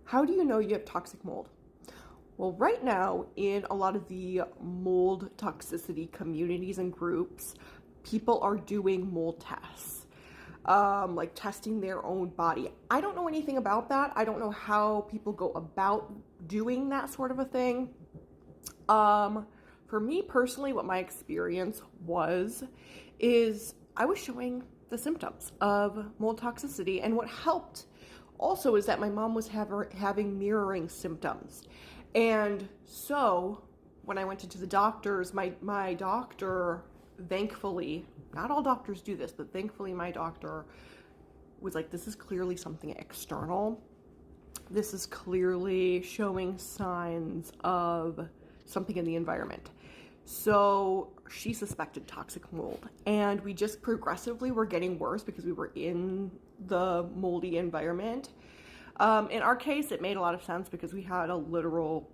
How do you know you have toxic mold? Well, right now, in a lot of the mold toxicity communities and groups, people are doing mold tests, like testing their own body. I don't know anything about that. I don't know how people go about doing that sort of a thing. For me personally, what my experience was is I was showing the symptoms of mold toxicity, and what helped also is that my mom was having mirroring symptoms. And so when I went into the doctors, my doctor, thankfully, not all doctors do this, but thankfully my doctor was like, this is clearly something external. This is clearly showing signs of something in the environment. So she suspected toxic mold, and we just progressively were getting worse because we were in the moldy environment. In our case, it made a lot of sense because we had a literal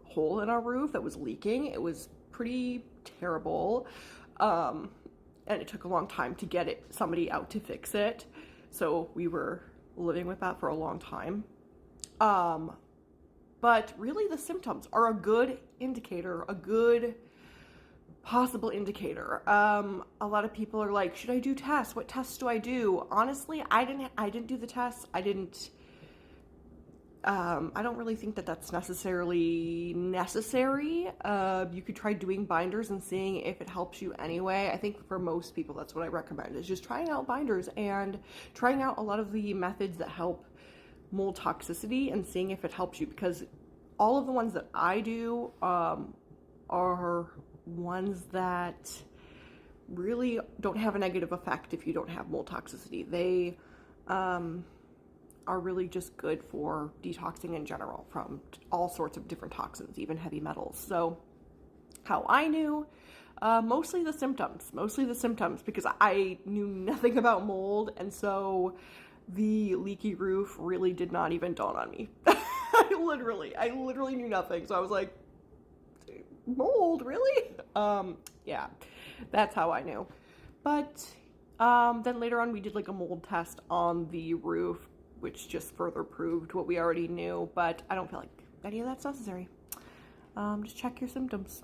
hole in our roof that was leaking. It was pretty terrible, and it took a long time to get somebody out to fix it. So we were living with that for a long time. But really the symptoms are a good indicator, a good possible indicator. A lot of people are like, should I do tests? What tests do I do? Honestly, I didn't do the tests. I don't really think that that's necessarily necessary. You could try doing binders and seeing if it helps you anyway. I think for most people, that's what I recommend, is just trying out binders and trying out a lot of the methods that help mold toxicity and seeing if it helps you, because all of the ones that I do are ones that really don't have a negative effect if you don't have mold toxicity. They are really just good for detoxing in general from all sorts of different toxins, even heavy metals. So how I knew, mostly the symptoms, because I knew nothing about mold, and so the leaky roof really did not even dawn on me. I literally knew nothing. So I was like, mold, really? Yeah, that's how I knew. But then later on we did like a mold test on the roof, which just further proved what we already knew, but I don't feel like any of that's necessary. Just check your symptoms.